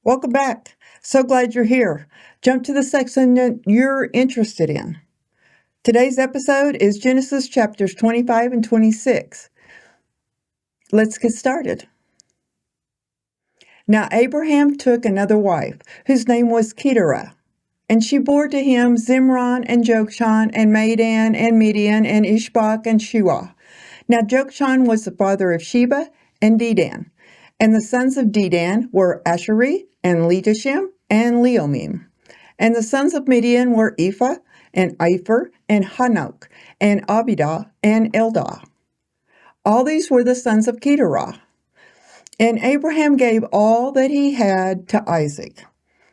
Welcome back. So glad you're here. Jump to the section that you're interested in. Today's episode is Genesis chapters 25 and 26. Let's get started. Now Abraham took another wife, whose name was Keturah, and she bore to him Zimran and Jokshan and Medan and Midian and Ishbak and Shuah. Now Jokshan was the father of Sheba and Dedan, and the sons of Dedan were Asheri and Letashim and Leomim. And the sons of Midian were Ephah and Ipher and Hanok and Abidah and Eldah. All these were the sons of Keturah. And Abraham gave all that he had to Isaac.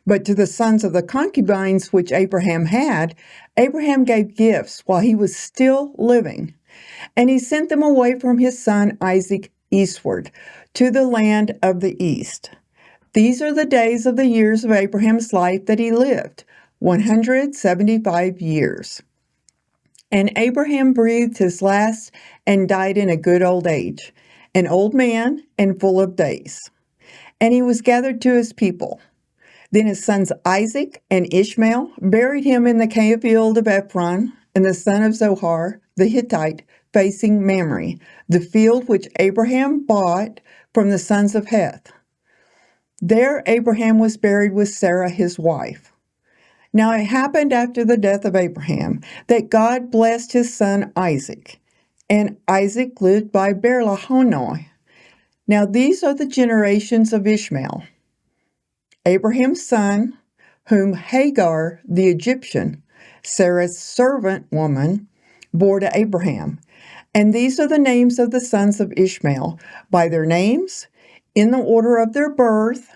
But to the sons of the concubines which Abraham had, Abraham gave gifts while he was still living. And he sent them away from his son Isaac eastward, to the land of the east. These are the days of the years of Abraham's life that he lived, 175 years. And Abraham breathed his last and died in a good old age, an old man and full of days. And he was gathered to his people. Then his sons Isaac and Ishmael buried him in the field of Ephron, and the son of Zohar, the Hittite, facing Mamre, the field which Abraham bought from the sons of Heth. There Abraham was buried with Sarah his wife. Now it happened after the death of Abraham that God blessed his son Isaac, and Isaac lived by Beer-lahai. Now these are the generations of Ishmael, Abraham's son, whom Hagar the Egyptian, Sarah's servant woman, bore to Abraham. And these are the names of the sons of Ishmael, by their names, in the order of their birth: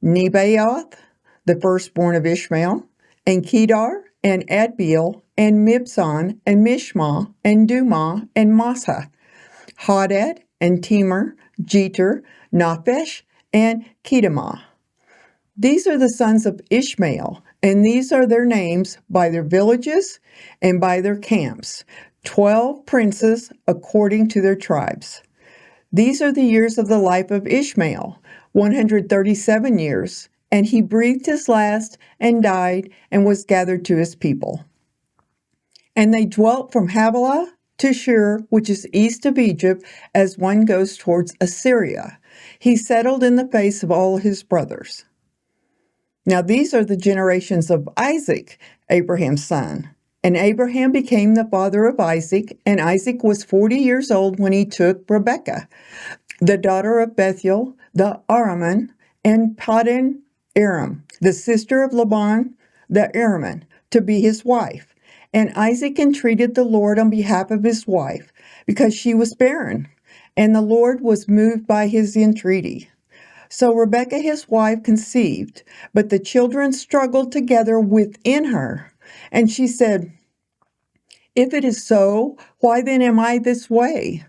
Nebaioth, the firstborn of Ishmael, and Kedar, and Adbeel, and Mibzan, and Mishma, and Dumah, and Massa, Hadad, and Temer, Jeter, Naphesh, and Kedemah. These are the sons of Ishmael, and these are their names by their villages and by their camps, 12 princes according to their tribes. These are the years of the life of Ishmael, 137 years, and he breathed his last and died and was gathered to his people. And they dwelt from Havilah to Shur, which is east of Egypt, as one goes towards Assyria. He settled in the face of all his brothers. Now these are the generations of Isaac, Abraham's son. And Abraham became the father of Isaac, and Isaac was 40 years old when he took Rebekah, the daughter of Bethuel, the Araman, and Paddan Aram, the sister of Laban, the Araman, to be his wife. And Isaac entreated the Lord on behalf of his wife, because she was barren, and the Lord was moved by his entreaty. So Rebekah his wife conceived, but the children struggled together within her. And she said, "If it is so, why then am I this way?"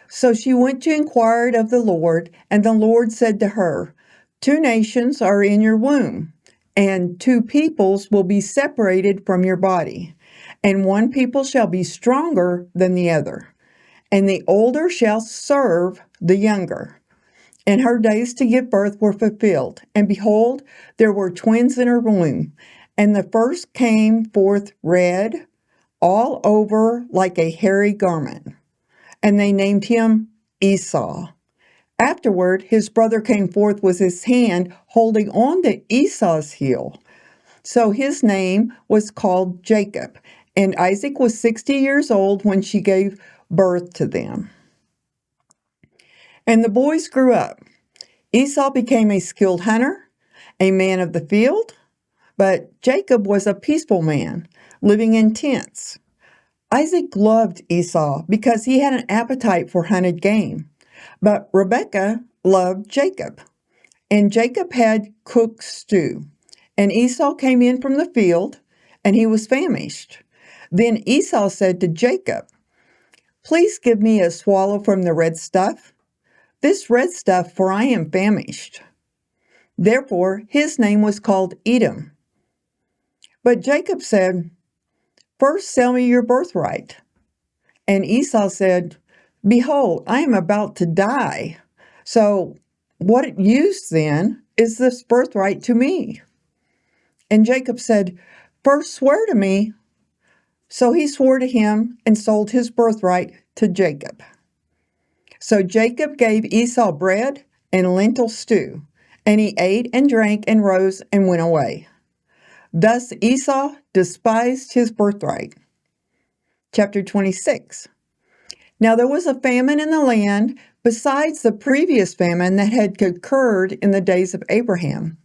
So she went to inquire of the Lord, and the Lord said to her, "Two nations are in your womb, and two peoples will be separated from your body, and one people shall be stronger than the other, and the older shall serve the younger." And her days to give birth were fulfilled, and behold, there were twins in her womb. And the first came forth red, all over like a hairy garment. And they named him Esau. Afterward, his brother came forth with his hand holding on to Esau's heel. So his name was called Jacob. And Isaac was 60 years old when she gave birth to them. And the boys grew up. Esau became a skilled hunter, a man of the field, but Jacob was a peaceful man, living in tents. Isaac loved Esau because he had an appetite for hunted game, but Rebekah loved Jacob. And Jacob had cooked stew, and Esau came in from the field, and he was famished. Then Esau said to Jacob, "Please give me a swallow from the red stuff. This red stuff, for I am famished." Therefore his name was called Edom. But Jacob said, "First sell me your birthright." And Esau said, "Behold, I am about to die. So what use then is this birthright to me?" And Jacob said, "First swear to me." So he swore to him and sold his birthright to Jacob. So Jacob gave Esau bread and lentil stew, and he ate and drank and rose and went away. Thus Esau despised his birthright. Chapter 26. Now there was a famine in the land besides the previous famine that had occurred in the days of Abraham.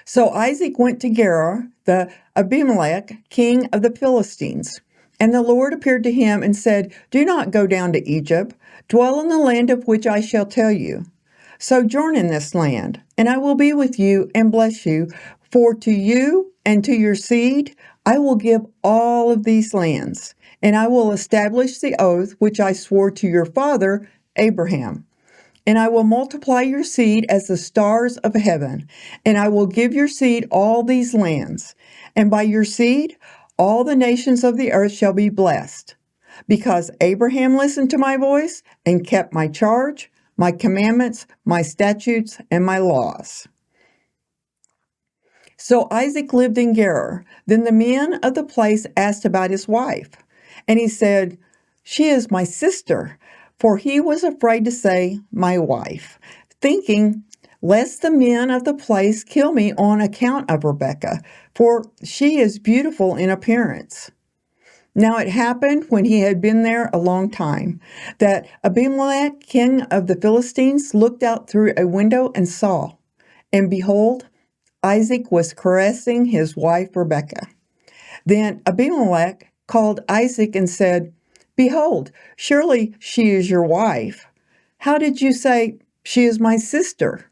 So Isaac went to Gerar, the Abimelech, king of the Philistines. And the Lord appeared to him and said, "Do not go down to Egypt. Dwell in the land of which I shall tell you. Sojourn in this land, and I will be with you and bless you. For to you and to your seed I will give all of these lands, and I will establish the oath which I swore to your father Abraham. And I will multiply your seed as the stars of heaven, and I will give your seed all these lands. And by your seed all the nations of the earth shall be blessed, because Abraham listened to my voice and kept my charge, my commandments, my statutes, and my laws." So Isaac lived in Gerar. Then the men of the place asked about his wife. And he said, "She is my sister." For he was afraid to say, "my wife," thinking, lest the men of the place kill me on account of Rebekah, for she is beautiful in appearance. Now it happened, when he had been there a long time, that Abimelech, king of the Philistines, looked out through a window and saw, and behold, Isaac was caressing his wife Rebekah. Then Abimelech called Isaac and said, "Behold, surely she is your wife. How did you say, 'She is my sister'?"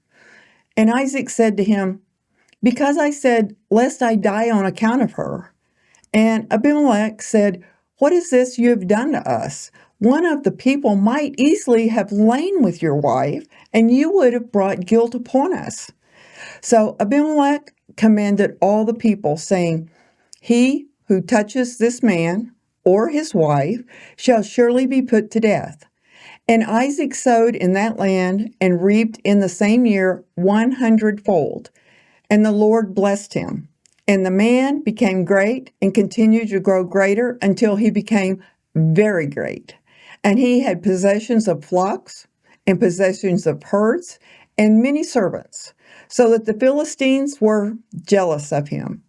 And Isaac said to him, "Because I said, lest I die on account of her." And Abimelech said, "What is this you have done to us? One of the people might easily have lain with your wife, and you would have brought guilt upon us." So Abimelech commanded all the people, saying, "He who touches this man or his wife shall surely be put to death." And Isaac sowed in that land and reaped in the same year 100-fold. And the Lord blessed him. And the man became great and continued to grow greater until he became very great. And he had possessions of flocks and possessions of herds and many servants, so that the Philistines were jealous of him.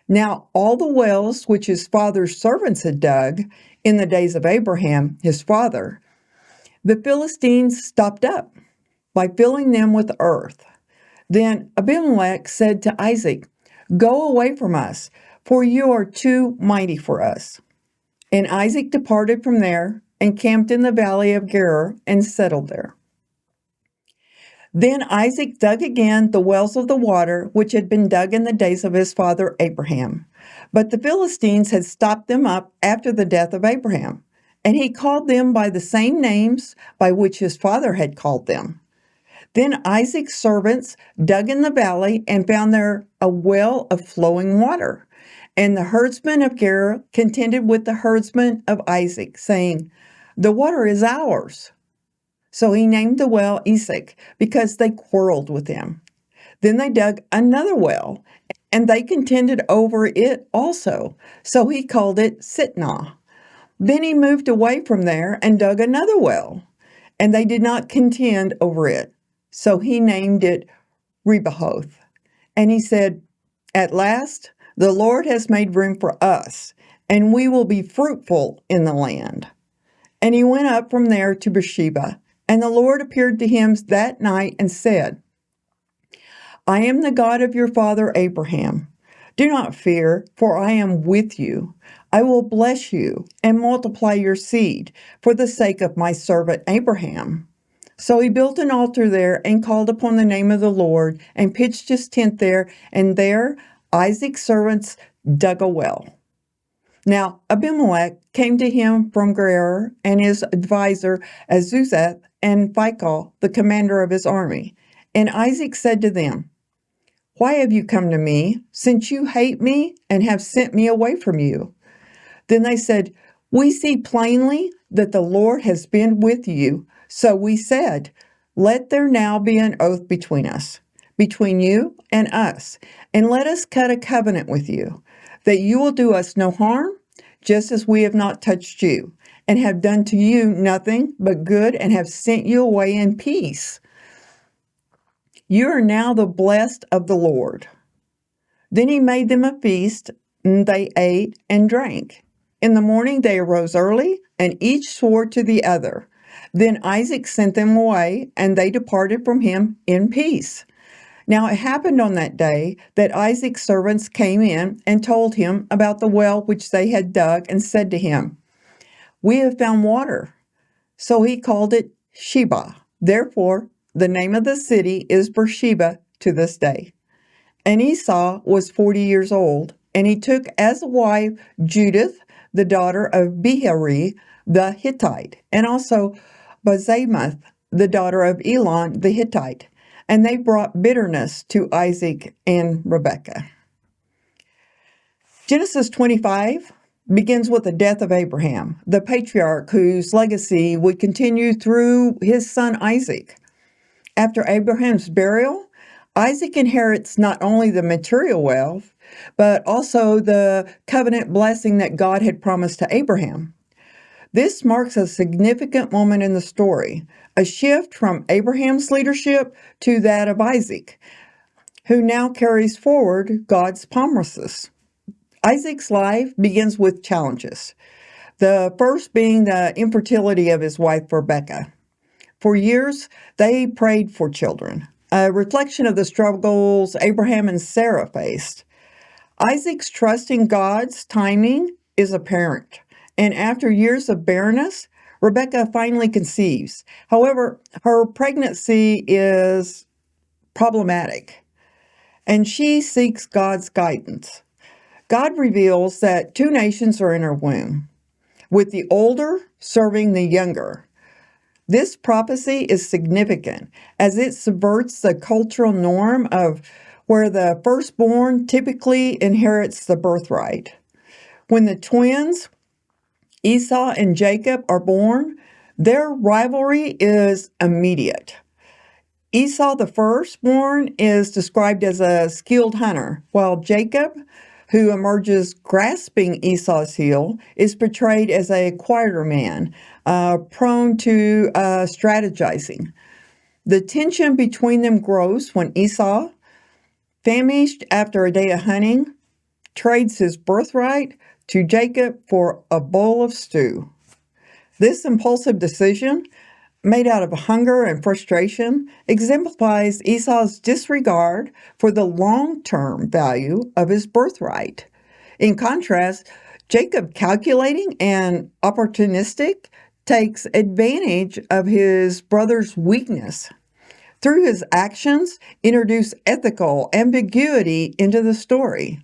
Now all the wells which his father's servants had dug in the days of Abraham, his father, the Philistines stopped up by filling them with earth. Then Abimelech said to Isaac, "Go away from us, for you are too mighty for us." And Isaac departed from there and camped in the valley of Gerar and settled there. Then Isaac dug again the wells of the water which had been dug in the days of his father Abraham. But the Philistines had stopped them up after the death of Abraham, and he called them by the same names by which his father had called them. Then Isaac's servants dug in the valley and found there a well of flowing water. And the herdsmen of Gerar contended with the herdsmen of Isaac, saying, "The water is ours." So he named the well Esek, because they quarreled with him. Then they dug another well, and they contended over it also. So he called it Sitnah. Then he moved away from there and dug another well, and they did not contend over it. So he named it Rehoboth. And he said, "At last the Lord has made room for us, and we will be fruitful in the land." And he went up from there to Beersheba. And the Lord appeared to him that night and said, "I am the God of your father Abraham. Do not fear, for I am with you. I will bless you and multiply your seed for the sake of my servant Abraham." So he built an altar there and called upon the name of the Lord and pitched his tent there, and there Isaac's servants dug a well. Now Abimelech came to him from Gerar, and his advisor Azuzath and Phicol, the commander of his army. And Isaac said to them, "Why have you come to me, since you hate me and have sent me away from you?" Then they said, "We see plainly that the Lord has been with you. So we said, let there now be an oath between us, between you and us, and let us cut a covenant with you, that you will do us no harm, just as we have not touched you, and have done to you nothing but good, and have sent you away in peace. You are now the blessed of the Lord." Then he made them a feast, and they ate and drank. In the morning they arose early, and each swore to the other. Then Isaac sent them away, and they departed from him in peace. Now it happened on that day that Isaac's servants came in and told him about the well which they had dug, and said to him, "We have found water." So he called it Sheba. Therefore, the name of the city is Beersheba to this day. And Esau was 40 years old, and he took as a wife Judith, the daughter of Beeri the Hittite, and also Basemath, the daughter of Elon the Hittite. And they brought bitterness to Isaac and Rebekah. Genesis 25 begins with the death of Abraham, the patriarch whose legacy would continue through his son Isaac. After Abraham's burial, Isaac inherits not only the material wealth, but also the covenant blessing that God had promised to Abraham. This marks a significant moment in the story, a shift from Abraham's leadership to that of Isaac, who now carries forward God's promises. Isaac's life begins with challenges, the first being the infertility of his wife Rebekah. For years, they prayed for children, a reflection of the struggles Abraham and Sarah faced. Isaac's trust in God's timing is apparent, and after years of barrenness, Rebekah finally conceives. However, her pregnancy is problematic, and she seeks God's guidance. God reveals that two nations are in her womb, with the older serving the younger. This prophecy is significant as it subverts the cultural norm of where the firstborn typically inherits the birthright. When the twins, Esau and Jacob, are born, their rivalry is immediate. Esau, the firstborn, is described as a skilled hunter, while Jacob, who emerges grasping Esau's heel, is portrayed as a quieter man, prone to strategizing. The tension between them grows when Esau, famished after a day of hunting, trades his birthright to Jacob for a bowl of stew. This impulsive decision, made out of hunger and frustration, exemplifies Esau's disregard for the long-term value of his birthright. In contrast, Jacob, calculating and opportunistic, takes advantage of his brother's weakness. Through his actions, introduce ethical ambiguity into the story.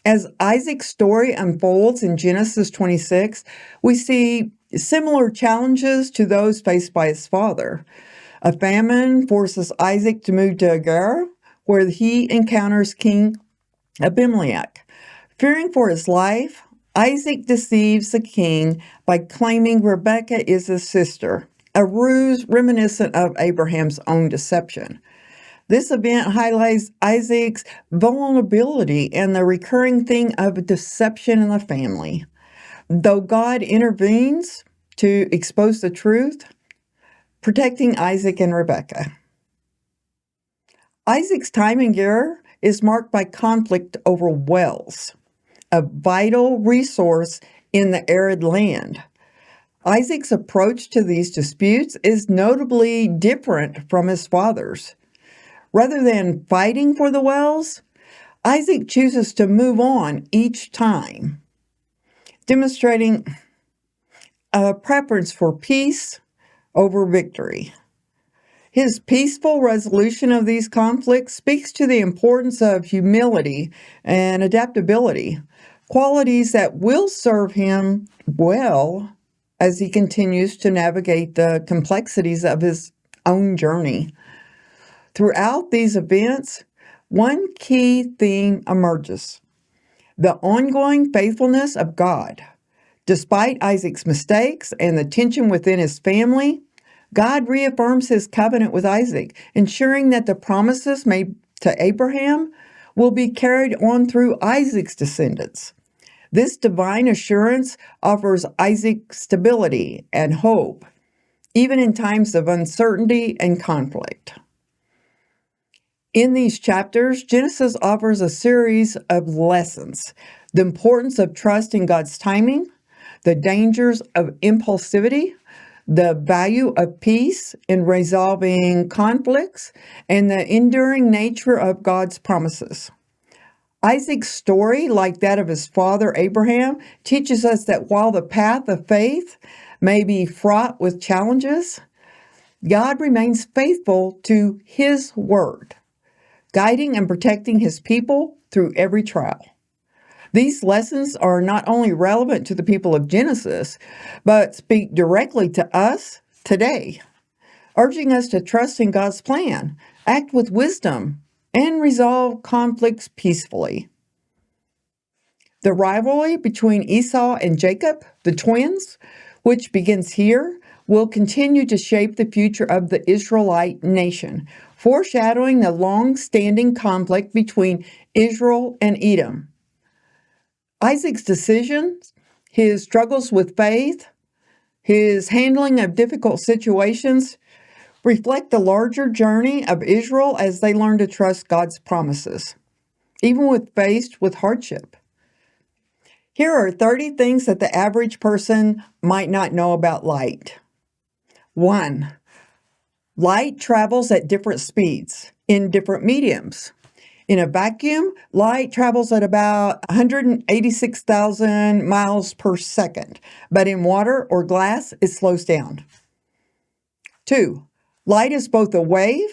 As Isaac's story unfolds in Genesis 26, we see similar challenges to those faced by his father. A famine forces Isaac to move to Gerar, where he encounters King Abimelech. Fearing for his life, Isaac deceives the king by claiming Rebekah is his sister, a ruse reminiscent of Abraham's own deception. This event highlights Isaac's vulnerability and the recurring theme of deception in the family. Though God intervenes to expose the truth, protecting Isaac and Rebekah. Isaac's time in Gerar is marked by conflict over wells, a vital resource in the arid land. Isaac's approach to these disputes is notably different from his father's. Rather than fighting for the wells, Isaac chooses to move on each time, demonstrating a preference for peace over victory. His peaceful resolution of these conflicts speaks to the importance of humility and adaptability, qualities that will serve him well as he continues to navigate the complexities of his own journey. Throughout these events, one key theme emerges: the ongoing faithfulness of God. Despite Isaac's mistakes and the tension within his family, God reaffirms his covenant with Isaac, ensuring that the promises made to Abraham will be carried on through Isaac's descendants. This divine assurance offers Isaac stability and hope, even in times of uncertainty and conflict. In these chapters, Genesis offers a series of lessons: the importance of trust in God's timing, the dangers of impulsivity, the value of peace in resolving conflicts, and the enduring nature of God's promises. Isaac's story, like that of his father Abraham, teaches us that while the path of faith may be fraught with challenges, God remains faithful to his word, guiding and protecting his people through every trial. These lessons are not only relevant to the people of Genesis, but speak directly to us today, urging us to trust in God's plan, act with wisdom, and resolve conflicts peacefully. The rivalry between Esau and Jacob, the twins, which begins here, will continue to shape the future of the Israelite nation, foreshadowing the long-standing conflict between Israel and Edom. Isaac's decisions, his struggles with faith, his handling of difficult situations reflect the larger journey of Israel as they learn to trust God's promises, even when faced with hardship. Here are 30 things that the average person might not know about light. 1. Light travels at different speeds in different mediums. In a vacuum, light travels at about 186,000 miles per second, but in water or glass, it slows down. 2. Light is both a wave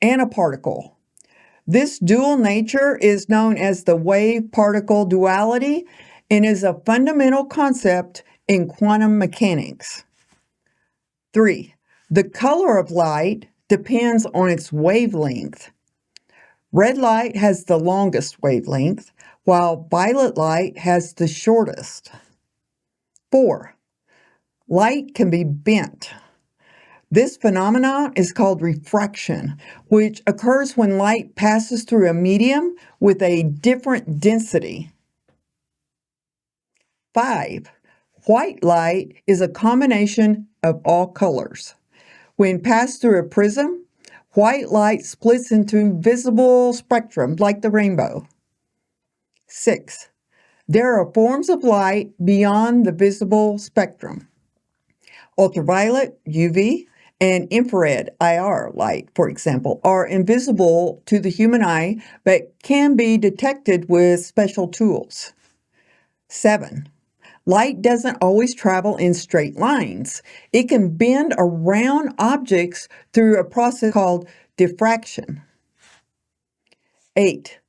and a particle. This dual nature is known as the wave-particle duality and is a fundamental concept in quantum mechanics. 3. The color of light depends on its wavelength. Red light has the longest wavelength, while violet light has the shortest. 4. Light can be bent. This phenomenon is called refraction, which occurs when light passes through a medium with a different density. 5. White light is a combination of all colors. When passed through a prism, white light splits into visible spectrum like the rainbow. 6. There are forms of light beyond the visible spectrum. Ultraviolet, UV, and infrared, IR light, for example, are invisible to the human eye but can be detected with special tools. 7. Light doesn't always travel in straight lines. It can bend around objects through a process called diffraction. 8.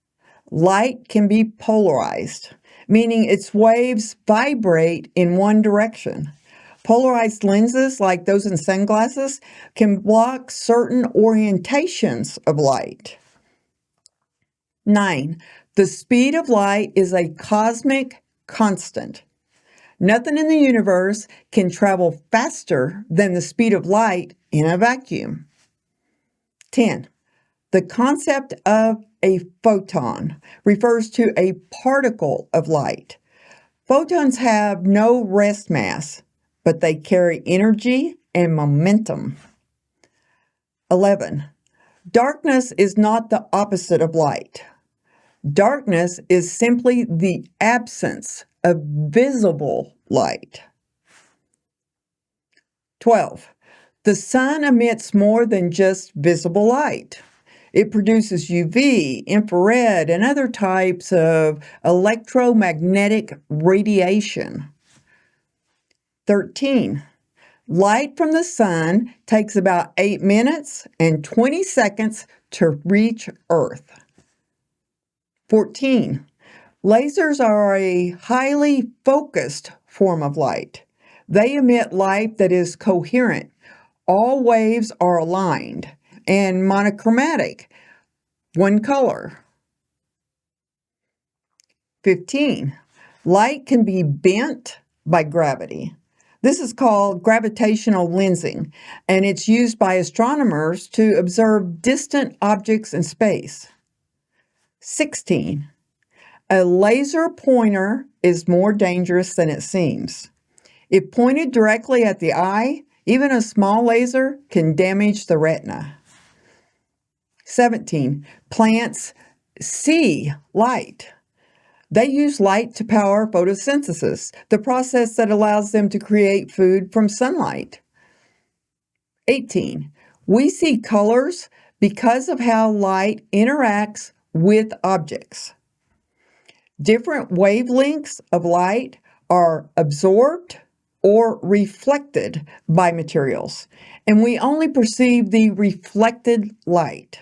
Light can be polarized, meaning its waves vibrate in one direction. Polarized lenses, like those in sunglasses, can block certain orientations of light. 9. The speed of light is a cosmic constant. Nothing in the universe can travel faster than the speed of light in a vacuum. 10. The concept of a photon refers to a particle of light. Photons have no rest mass, but they carry energy and momentum. 11. Darkness is not the opposite of light. Darkness is simply the absence of visible light. 12. The sun emits more than just visible light. It produces UV, infrared, and other types of electromagnetic radiation. 13. Light from the sun takes about 8 minutes and 20 seconds to reach Earth. 14. Lasers are a highly focused form of light. They emit light that is coherent. All waves are aligned and monochromatic, one color. 15. Light can be bent by gravity. This is called gravitational lensing, and it's used by astronomers to observe distant objects in space. 16. A laser pointer is more dangerous than it seems. If pointed directly at the eye, even a small laser can damage the retina. 17. Plants see light. They use light to power photosynthesis, the process that allows them to create food from sunlight. 18. We see colors because of how light interacts with objects. Different wavelengths of light are absorbed or reflected by materials, and we only perceive the reflected light.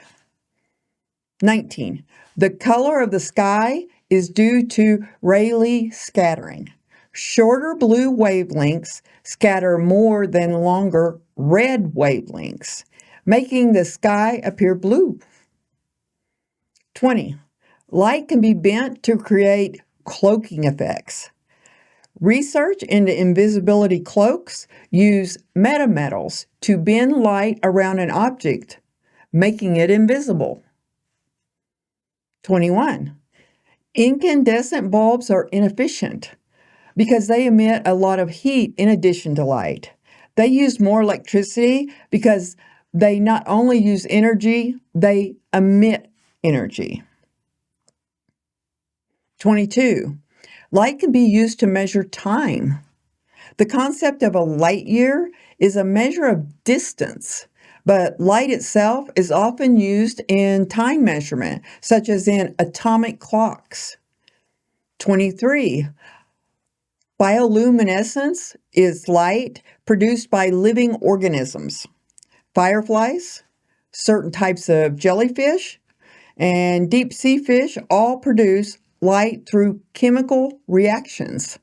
19. The color of the sky is due to Rayleigh scattering. Shorter blue wavelengths scatter more than longer red wavelengths, making the sky appear blue. 20. Light can be bent to create cloaking effects. Research into invisibility cloaks use metametals to bend light around an object, making it invisible. 21. Incandescent bulbs are inefficient because they emit a lot of heat in addition to light. They use more electricity because they not only use energy, they emit energy. 22. Light can be used to measure time. The concept of a light year is a measure of distance, but light itself is often used in time measurement, such as in atomic clocks. 23. Bioluminescence is light produced by living organisms. Fireflies, certain types of jellyfish, and deep sea fish all produce light through chemical reactions.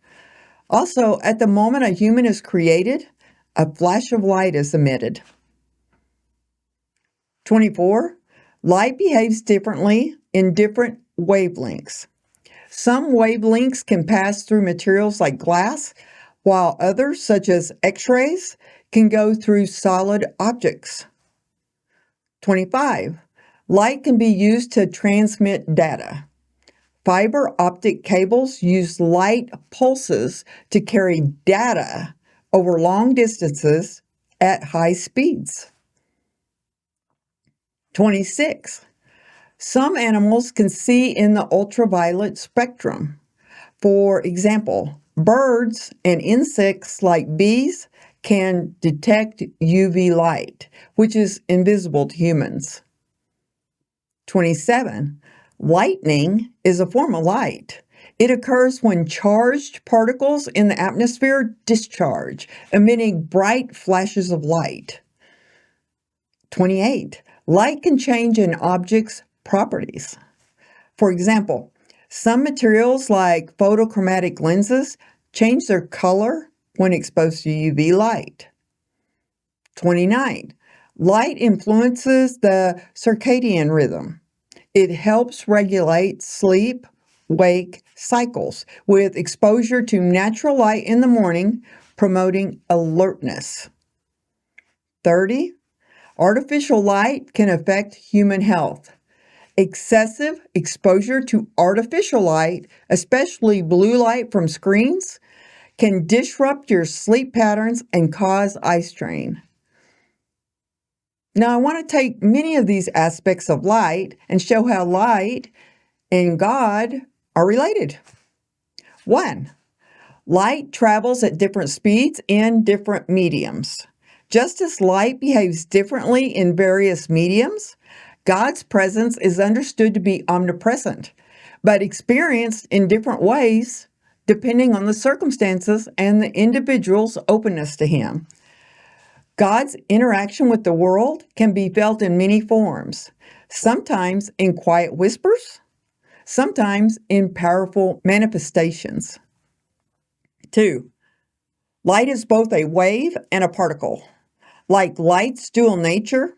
Also, at the moment a human is created, a flash of light is emitted. 24. Light behaves differently in different wavelengths. Some wavelengths can pass through materials like glass, while others, such as X-rays, can go through solid objects. 25. Light can be used to transmit data. Fiber optic cables use light pulses to carry data over long distances at high speeds. 26. Some animals can see in the ultraviolet spectrum. For example, birds and insects like bees can detect UV light, which is invisible to humans. 27. Lightning is a form of light. It occurs when charged particles in the atmosphere discharge, emitting bright flashes of light. 28. Light can change an object's properties. For example, some materials like photochromatic lenses change their color when exposed to UV light. 29. Light influences the circadian rhythm. It helps regulate sleep-wake cycles with exposure to natural light in the morning, promoting alertness. 30. Artificial light can affect human health. Excessive exposure to artificial light, especially blue light from screens, can disrupt your sleep patterns and cause eye strain. Now, I want to take many of these aspects of light and show how light and God are related. 1. Light travels at different speeds in different mediums. Just as light behaves differently in various mediums, God's presence is understood to be omnipresent, but experienced in different ways depending on the circumstances and the individual's openness to Him. God's interaction with the world can be felt in many forms, sometimes in quiet whispers, sometimes in powerful manifestations. 2. Light is both a wave and a particle. Like light's dual nature,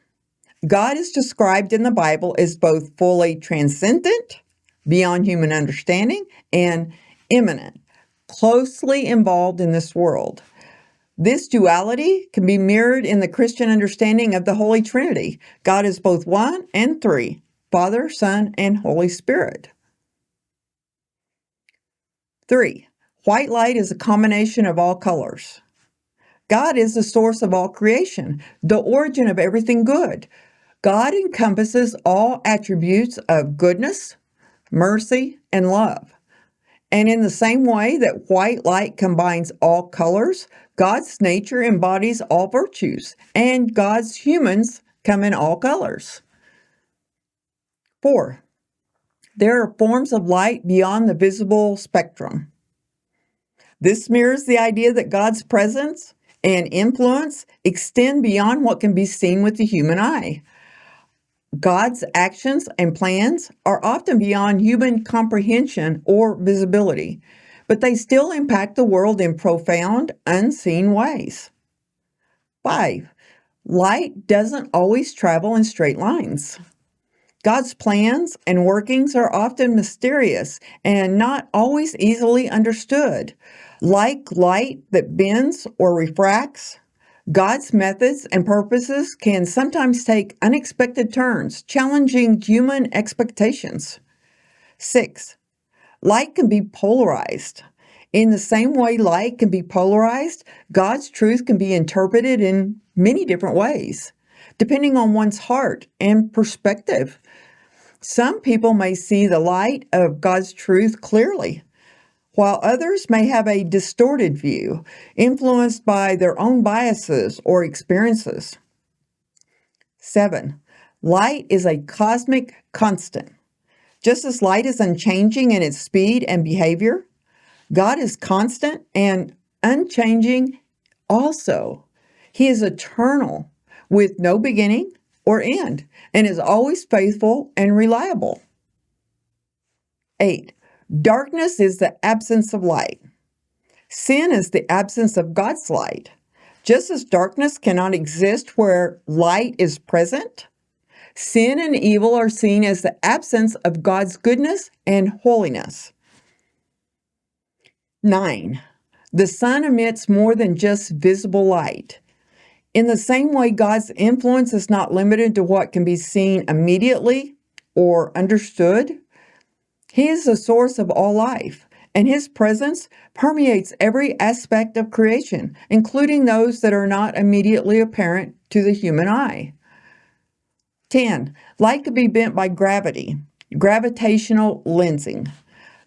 God is described in the Bible as both fully transcendent, beyond human understanding, and immanent, closely involved in this world. This duality can be mirrored in the Christian understanding of the Holy Trinity. God is both one and three, Father, Son, and Holy Spirit. 3. White light is a combination of all colors. God is the source of all creation, the origin of everything good. God encompasses all attributes of goodness, mercy, and love. And in the same way that white light combines all colors, God's nature embodies all virtues, and God's humans come in all colors. 4. There are forms of light beyond the visible spectrum. This mirrors the idea that God's presence and influence extend beyond what can be seen with the human eye. God's actions and plans are often beyond human comprehension or visibility, but they still impact the world in profound, unseen ways. 5. Light doesn't always travel in straight lines. God's plans and workings are often mysterious and not always easily understood. Like light that bends or refracts, God's methods and purposes can sometimes take unexpected turns, challenging human expectations. 6. Light can be polarized. In the same way light can be polarized, God's truth can be interpreted in many different ways, depending on one's heart and perspective. Some people may see the light of God's truth clearly, while others may have a distorted view, influenced by their own biases or experiences. 7. Light is a cosmic constant. Just as light is unchanging in its speed and behavior, God is constant and unchanging also. He is eternal, with no beginning or end, and is always faithful and reliable. 8. Darkness is the absence of light. Sin is the absence of God's light. Just as darkness cannot exist where light is present, sin and evil are seen as the absence of God's goodness and holiness. 9. The sun emits more than just visible light. In the same way, God's influence is not limited to what can be seen immediately or understood. He is the source of all life, and His presence permeates every aspect of creation, including those that are not immediately apparent to the human eye. 10. Light could be bent by gravity, gravitational lensing.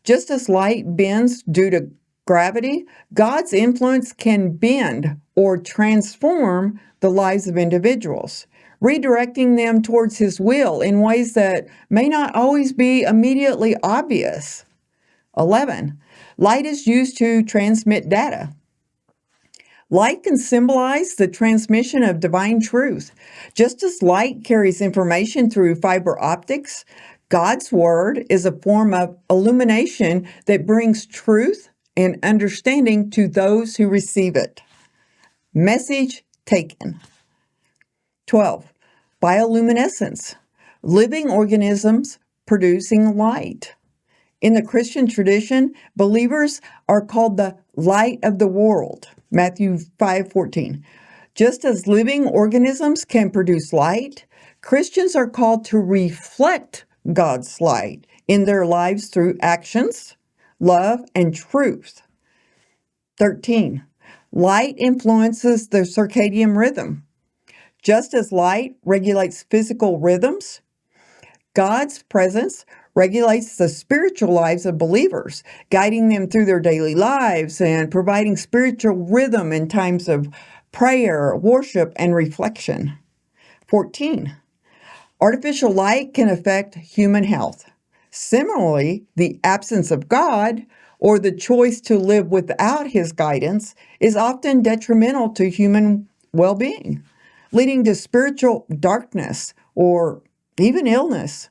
Just as light bends due to gravity, God's influence can bend or transform the lives of individuals, redirecting them towards His will in ways that may not always be immediately obvious. 11. Light is used to transmit data. Light can symbolize the transmission of divine truth. Just as light carries information through fiber optics, God's Word is a form of illumination that brings truth and understanding to those who receive it. Message taken. 12. Bioluminescence. Living organisms producing light. In the Christian tradition, believers are called the light of the world. Matthew 5:14. Just as living organisms can produce light, Christians are called to reflect God's light in their lives through actions, love, and truth. 13. Light influences the circadian rhythm. Just as light regulates physical rhythms, God's presence regulates the spiritual lives of believers, guiding them through their daily lives and providing spiritual rhythm in times of prayer, worship, and reflection. 14. Artificial light can affect human health. Similarly, the absence of God or the choice to live without His guidance is often detrimental to human well-being, leading to spiritual darkness or even illness.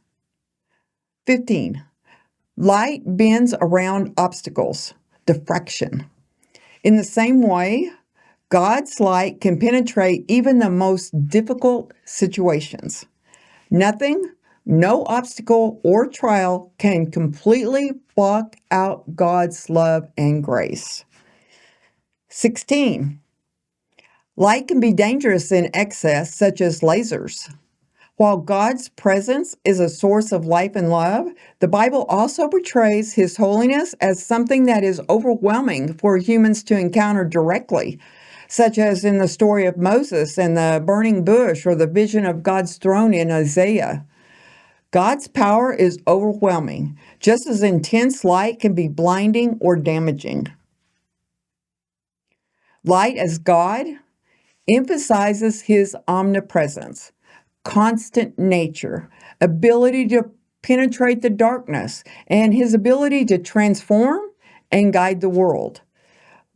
15. Light bends around obstacles, diffraction. In the same way, God's light can penetrate even the most difficult situations. Nothing, no obstacle or trial can completely block out God's love and grace. 16. Light can be dangerous in excess, such as lasers. While God's presence is a source of life and love, the Bible also portrays His holiness as something that is overwhelming for humans to encounter directly, such as in the story of Moses and the burning bush or the vision of God's throne in Isaiah. God's power is overwhelming, just as intense light can be blinding or damaging. Light as God emphasizes His omnipresence, constant nature, ability to penetrate the darkness, and His ability to transform and guide the world.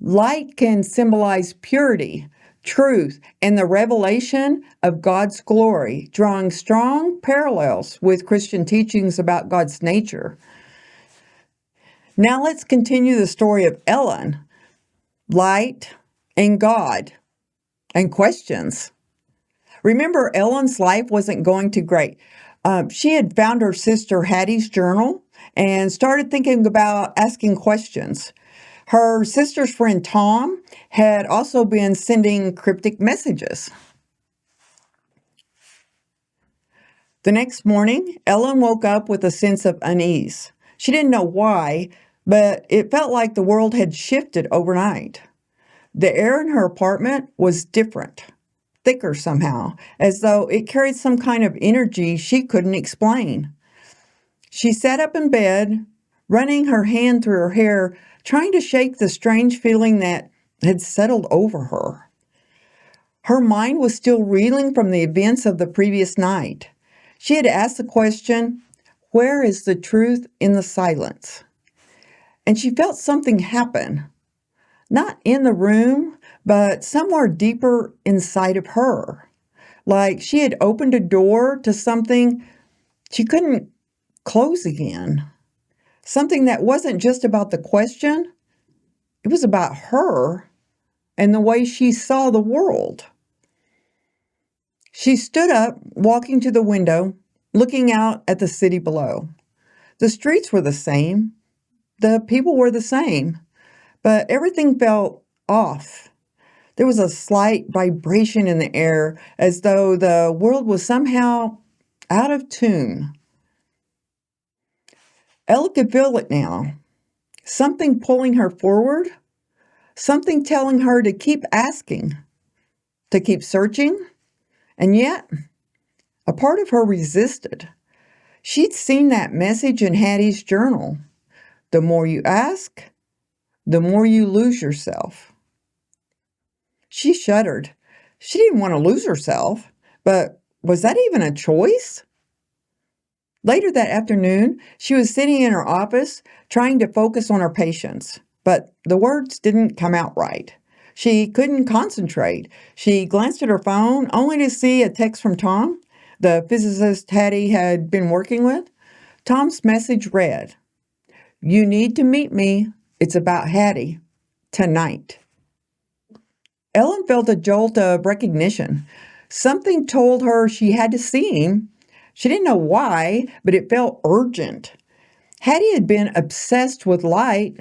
Light can symbolize purity, truth, and the revelation of God's glory, drawing strong parallels with Christian teachings about God's nature. Now let's continue the story of Ellen, light and God, and questions. Remember, Ellen's life wasn't going too great. She had found her sister Hattie's journal and started thinking about asking questions. Her sister's friend Tom had also been sending cryptic messages. The next morning, Ellen woke up with a sense of unease. She didn't know why, but it felt like the world had shifted overnight. The air in her apartment was different, thicker somehow, as though it carried some kind of energy she couldn't explain. She sat up in bed, running her hand through her hair, trying to shake the strange feeling that had settled over her. Her mind was still reeling from the events of the previous night. She had asked the question, where is the truth in the silence? And she felt something happen, not in the room, but somewhere deeper inside of her. Like she had opened a door to something she couldn't close again. Something that wasn't just about the question, it was about her and the way she saw the world. She stood up, walking to the window, looking out at the city below. The streets were the same. The people were the same. But everything felt off. There was a slight vibration in the air, as though the world was somehow out of tune. Ella could feel it now. Something pulling her forward. Something telling her to keep asking, to keep searching. And yet, a part of her resisted. She'd seen that message in Hattie's journal. The more you ask, the more you lose yourself. She shuddered. She didn't want to lose herself, but was that even a choice? Later that afternoon, she was sitting in her office trying to focus on her patients, but the words didn't come out right. She couldn't concentrate. She glanced at her phone only to see a text from Tom, the physicist Hattie had been working with. Tom's message read, "You need to meet me. It's about Hattie. Tonight." Ellen felt a jolt of recognition. Something told her she had to see him. She didn't know why, but it felt urgent. Hattie had been obsessed with light,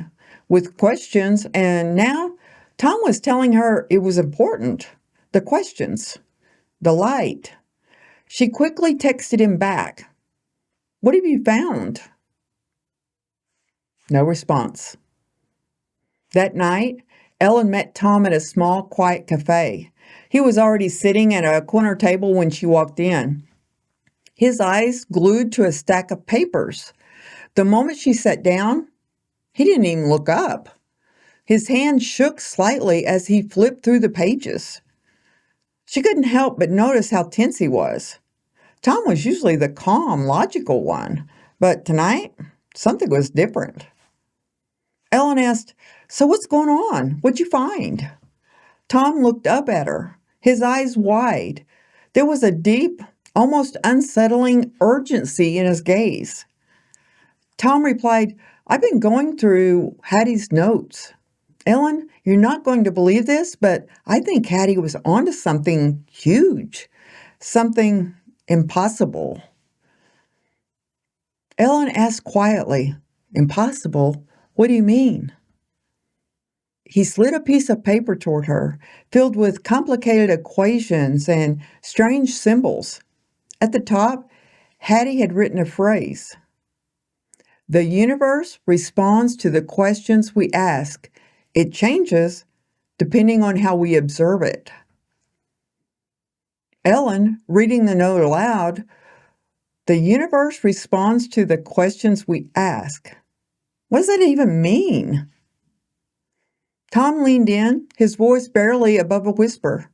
with questions, and now Tom was telling her it was important. The questions, the light. She quickly texted him back. "What have you found?" No response. That night, Ellen met Tom at a small, quiet cafe. He was already sitting at a corner table when she walked in, his eyes glued to a stack of papers. The moment she sat down, he didn't even look up. His hand shook slightly as he flipped through the pages. She couldn't help but notice how tense he was. Tom was usually the calm, logical one, but tonight, something was different. Ellen asked, "So what's going on? What'd you find?" Tom looked up at her, his eyes wide. There was a deep, almost unsettling urgency in his gaze. Tom replied, "I've been going through Hattie's notes. Ellen, you're not going to believe this, but I think Hattie was onto something huge, something impossible." Ellen asked quietly, "Impossible? What do you mean?" He slid a piece of paper toward her, filled with complicated equations and strange symbols. At the top, Hattie had written a phrase. The universe responds to the questions we ask. It changes depending on how we observe it. Ellen, reading the note aloud, the universe responds to the questions we ask. What does that even mean? Tom leaned in, his voice barely above a whisper.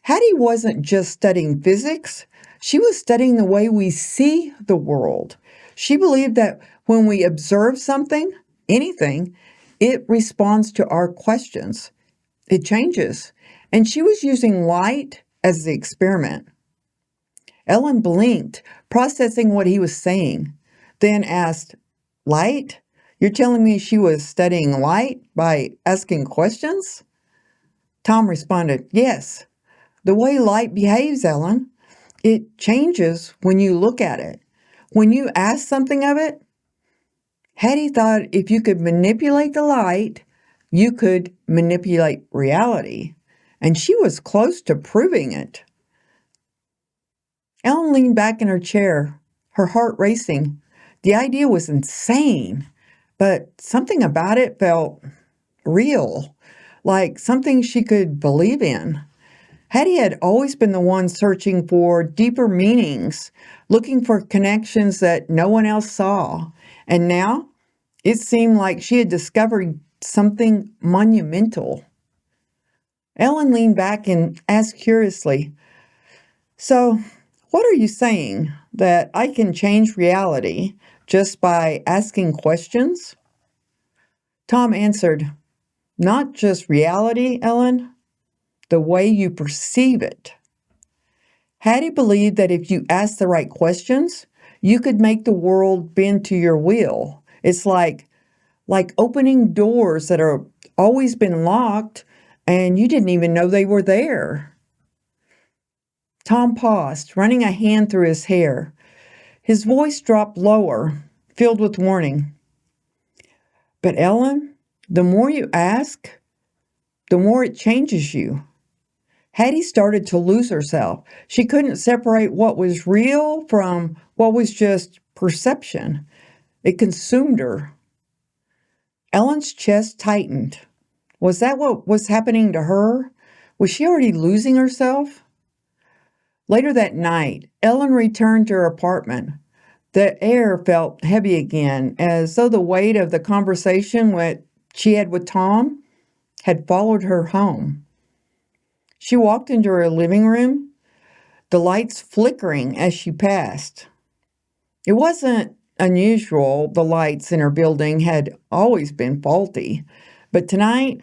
Hattie wasn't just studying physics. She was studying the way we see the world. She believed that when we observe something, anything, it responds to our questions. It changes. And she was using light as the experiment. Ellen blinked, processing what he was saying, then asked, Light? You're telling me she was studying light by asking questions? Tom responded, Yes. The way light behaves, Ellen. It changes when you look at it. When you ask something of it, Hattie thought if you could manipulate the light, you could manipulate reality. And she was close to proving it. Ellen leaned back in her chair, her heart racing. The idea was insane, but something about it felt real, like something she could believe in. Hattie had always been the one searching for deeper meanings, looking for connections that no one else saw. And now it seemed like she had discovered something monumental. Ellen leaned back and asked curiously, So, what are you saying? That I can change reality just by asking questions? Tom answered, Not just reality, Ellen, the way you perceive it. Hattie believed that if you asked the right questions, you could make the world bend to your will. It's like opening doors that are always been locked and you didn't even know they were there. Tom paused, running a hand through his hair. His voice dropped lower, filled with warning. But Ellen, the more you ask, the more it changes you. Hattie started to lose herself. She couldn't separate what was real from what was just perception. It consumed her. Ellen's chest tightened. Was that what was happening to her? Was she already losing herself? Later that night, Ellen returned to her apartment. The air felt heavy again, as though the weight of the conversation she had with Tom had followed her home. She walked into her living room, the lights flickering as she passed. It wasn't unusual. The lights in her building had always been faulty, but tonight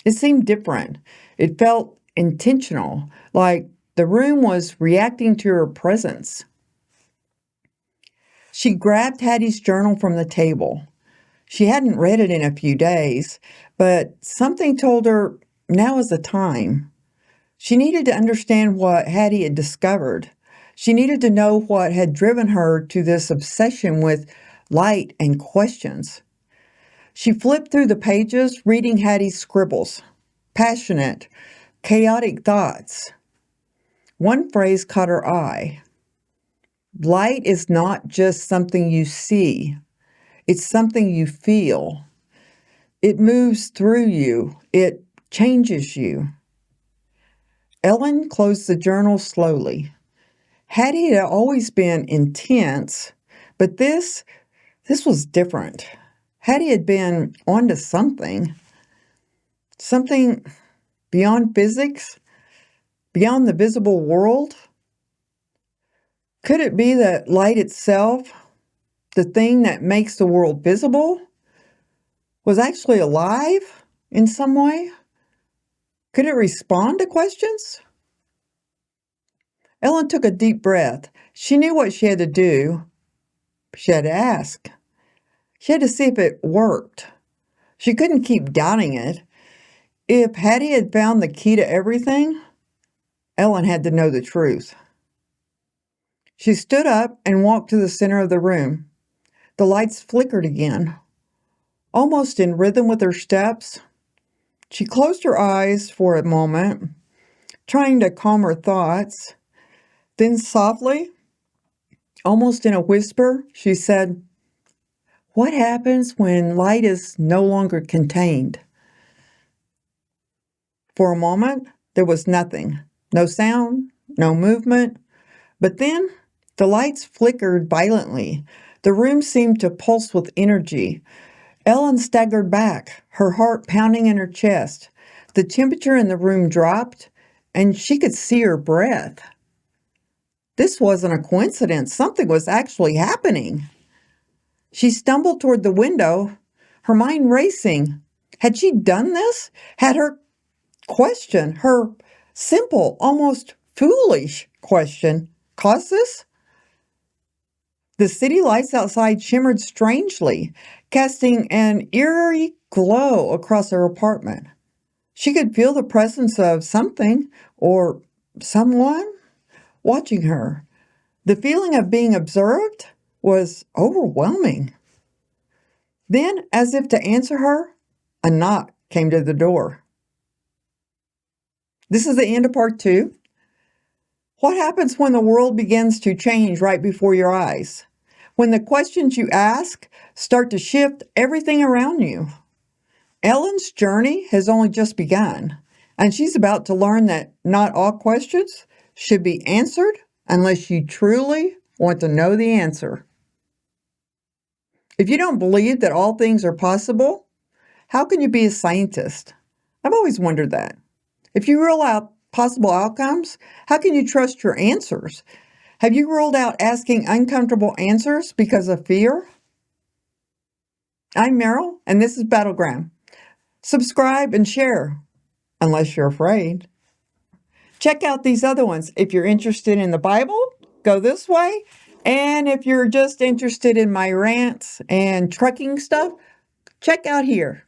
it seemed different. It felt intentional, like the room was reacting to her presence. She grabbed Hattie's journal from the table. She hadn't read it in a few days, but something told her now is the time. She needed to understand what Hattie had discovered. She needed to know what had driven her to this obsession with light and questions. She flipped through the pages, reading Hattie's scribbles. Passionate, chaotic thoughts. One phrase caught her eye. Light is not just something you see. It's something you feel. It moves through you. It changes you. Ellen closed the journal slowly. Hattie had always been intense, but this was different. Hattie had been onto something beyond physics, beyond the visible world. Could it be that light itself, the thing that makes the world visible, was actually alive in some way? Could it respond to questions? Ellen took a deep breath. She knew what she had to do. She had to ask. She had to see if it worked. She couldn't keep doubting it. If Hattie had found the key to everything, Ellen had to know the truth. She stood up and walked to the center of the room. The lights flickered again. Almost in rhythm with her steps, She closed her eyes for a moment, trying to calm her thoughts. Then softly, almost in a whisper, she said, "What happens when light is no longer contained?" For a moment, there was nothing. No sound, no movement. But then the lights flickered violently. The room seemed to pulse with energy. Ellen staggered back, her heart pounding in her chest. The temperature in the room dropped, and she could see her breath. This wasn't a coincidence. Something was actually happening. She stumbled toward the window, her mind racing. Had she done this? Had her question, her simple, almost foolish question, caused this? The city lights outside shimmered strangely, casting an eerie glow across her apartment. She could feel the presence of something or someone watching her. The feeling of being observed was overwhelming. Then, as if to answer her, a knock came to the door. This is the end of part 2. What happens when the world begins to change right before your eyes? When the questions you ask start to shift everything around you? Ellen's journey has only just begun, and she's about to learn that not all questions should be answered unless you truly want to know the answer. If you don't believe that all things are possible, how can you be a scientist? I've always wondered that. If you rule out possible outcomes, how can you trust your answers? Have you ruled out asking uncomfortable answers because of fear? I'm Meryl, and this is Battleground. Subscribe and share, unless you're afraid. Check out these other ones. If you're interested in the Bible, go this way. And if you're just interested in my rants and trucking stuff, check out here.